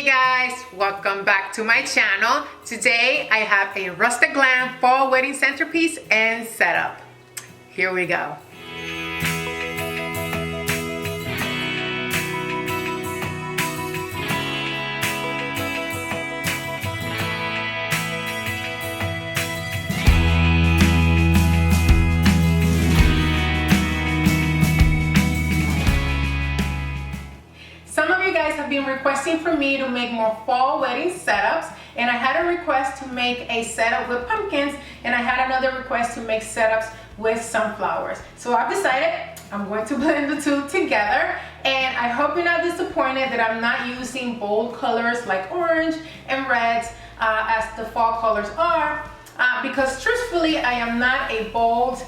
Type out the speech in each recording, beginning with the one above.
Hey guys, welcome back to my channel. Today I have a Rustic Glam fall wedding centerpiece and setup. Here we go. Some of you guys have been requesting for me to make more fall wedding setups, and I had a request to make a setup with pumpkins, and I had another request to make setups with sunflowers. So I've decided I'm going to blend the two together, and I hope you're not disappointed that I'm not using bold colors like orange and reds as the fall colors are, because truthfully I am not a bold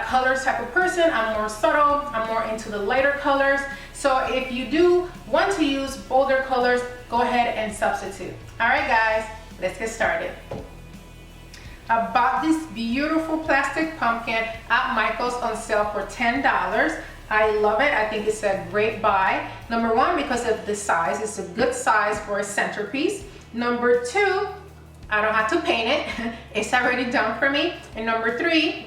colors type of person. I'm more subtle, I'm more into the lighter colors. So if you do want to use bolder colors, go ahead and substitute. All right guys, let's get started. I bought this beautiful plastic pumpkin at Michael's on sale for $10. I love it. I think it's a great buy. Number one, because of the size. It's a good size for a centerpiece. Number two, I don't have to paint it. It's already done for me. And number three,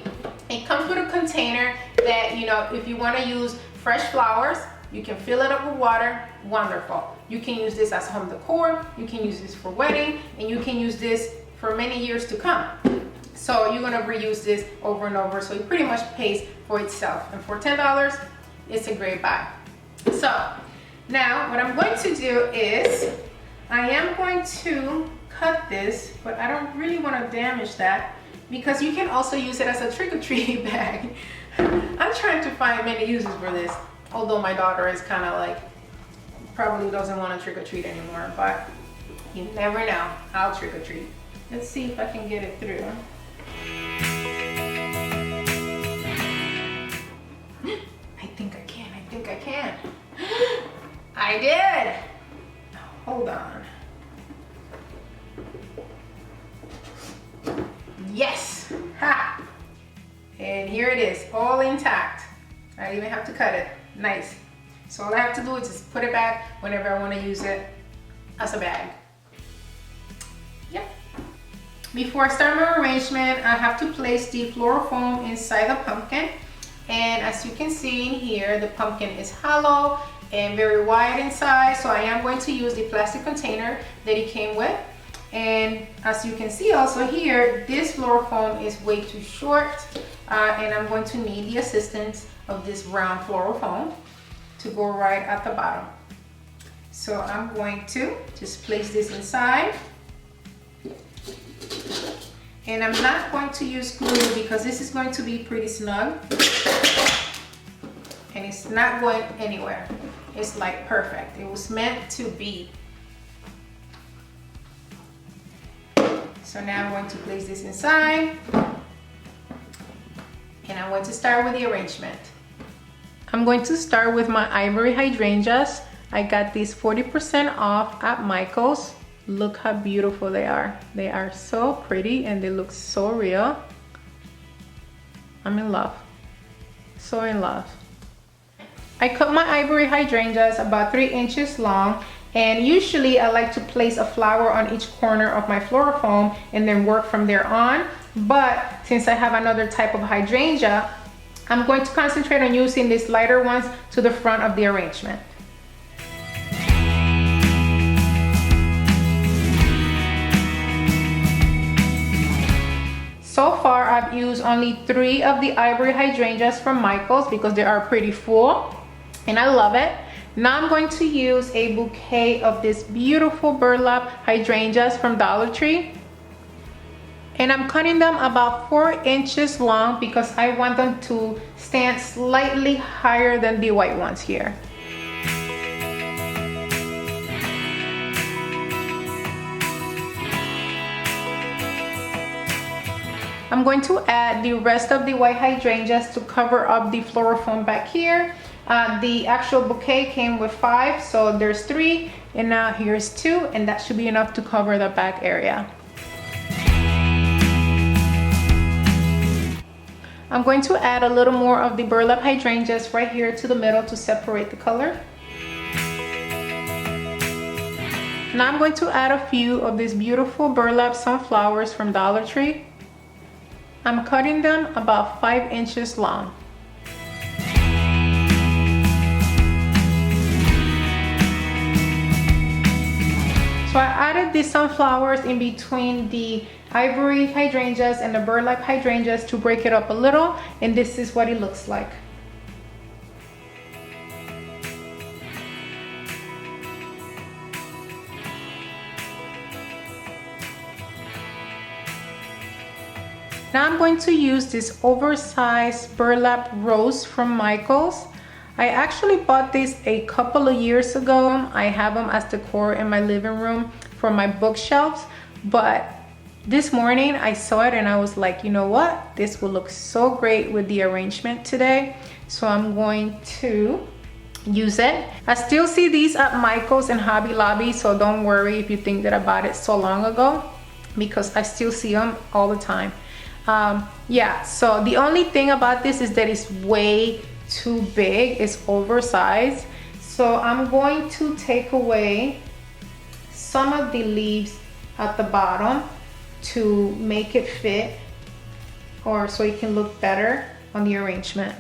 it comes with a container that, you know, if you want to use fresh flowers, you can fill it up with water. Wonderful. You can use this as home decor. You can use this for wedding, and you can use this for many years to come. So you're gonna reuse this over and over. So it pretty much pays for itself. And for $10, it's a great buy. So now what I'm going to do is I am going to cut this, but I don't really want to damage that because you can also use it as a trick-or-treat bag. I'm trying to find many uses for this. Although my daughter is kind of like, probably doesn't want to trick-or-treat anymore, but you never know. I'll trick-or-treat. Let's see if I can get it through. I think I can. I did. Hold on. Yes. Ha. And here it is, all intact. I don't even have to cut it. Nice. So all I have to do is just put it back whenever I want to use it as a bag. Yep. Before I start my arrangement, I have to place the floral foam inside the pumpkin. And as you can see in here, the pumpkin is hollow and very wide inside. So I am going to use the plastic container that it came with. And as you can see also here, this floral foam is way too short. And I'm going to need the assistance of this round floral foam to go right at the bottom. So I'm going to just place this inside. And I'm not going to use glue because this is going to be pretty snug. And it's not going anywhere. It's like perfect. It was meant to be. So now I'm going to place this inside. And I'm going to start with the arrangement. I'm going to start with my Ivory Hydrangeas. I got these 40% off at Michael's. Look how beautiful they are. They are so pretty and they look so real. I'm in love. So in love. I cut my Ivory Hydrangeas about 3 inches long. And usually I like to place a flower on each corner of my floral foam and then work from there on. But since I have another type of hydrangea, I'm going to concentrate on using these lighter ones to the front of the arrangement. So far I've used only 3 of the Ivory Hydrangeas from Michael's because they are pretty full and I love it. Now I'm going to use a bouquet of this beautiful burlap hydrangeas from Dollar Tree. And I'm cutting them about 4 inches long because I want them to stand slightly higher than the white ones here. I'm going to add the rest of the white hydrangeas to cover up the floral foam back here. The actual bouquet came with 5, so there's 3, and now here's 2, and that should be enough to cover the back area. I'm going to add a little more of the burlap hydrangeas right here to the middle to separate the color. Now I'm going to add a few of these beautiful burlap sunflowers from Dollar Tree. I'm cutting them about 5 inches long. So I added the sunflowers in between the Ivory hydrangeas and the burlap hydrangeas to break it up a little, and this is what it looks like. Now I'm going to use this oversized burlap rose from Michaels. I actually bought this a couple of years ago. I have them as decor in my living room for my bookshelves, but this morning I saw it and I was like, you know what? This will look so great with the arrangement today. So I'm going to use it. I still see these at Michaels and Hobby Lobby, so don't worry if you think that I bought it so long ago, because I still see them all the time. Yeah, so the only thing about this is that it's way too big. It's oversized. So I'm going to take away some of the leaves at the bottom to make it fit, or so it can look better on the arrangement.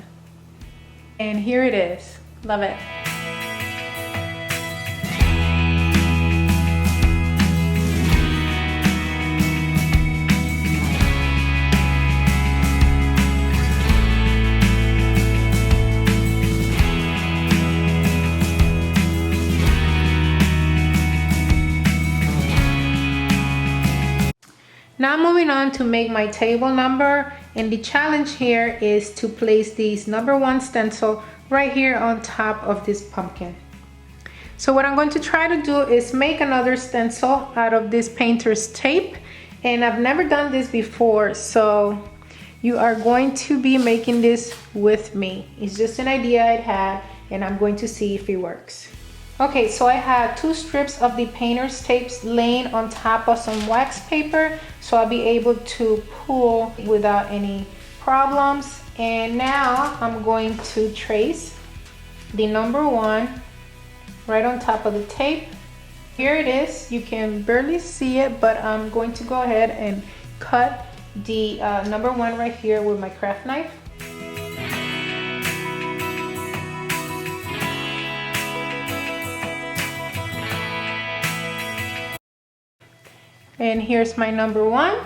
And here it is. Love it. Now moving on to make my table number, and the challenge here is to place these #1 stencil right here on top of this pumpkin. So what I'm going to try to do is make another stencil out of this painter's tape, and I've never done this before, so you are going to be making this with me. It's just an idea I had, and I'm going to see if it works. Okay, so I have 2 strips of the painter's tapes laying on top of some wax paper, so I'll be able to pull without any problems. And now I'm going to trace the #1 right on top of the tape. Here it is. You can barely see it, but I'm going to go ahead and cut the #1 right here with my craft knife. And here's my #1.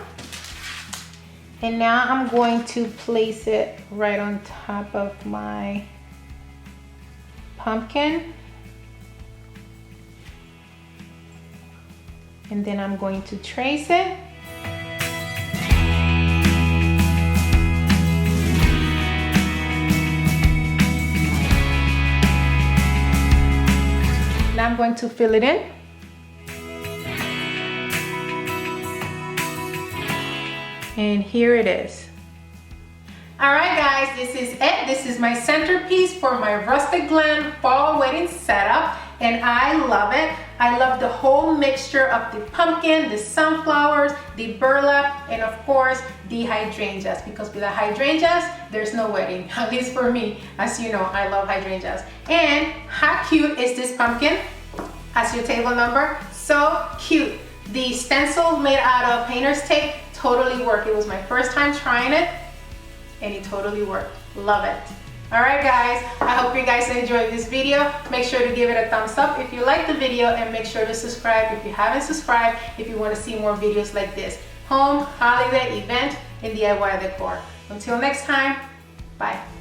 And now I'm going to place it right on top of my pumpkin. And then I'm going to trace it. Now I'm going to fill it in. And here it is. All right guys, this is it. This is my centerpiece for my Rustic Glam fall wedding setup, and I love it. I love the whole mixture of the pumpkin, the sunflowers, the burlap, and of course the hydrangeas, because with the hydrangeas there's no wedding, at least for me. As you know, I love hydrangeas. And how cute is this pumpkin as your table number? So cute. The stencil made out of painter's tape totally worked. It was my first time trying it, and it totally worked. Love it. All right guys, I hope you guys enjoyed this video. Make sure to give it a thumbs up if you like the video, and make sure to subscribe if you haven't subscribed, if you want to see more videos like this. Home, holiday, event, and DIY decor. Until next time, bye.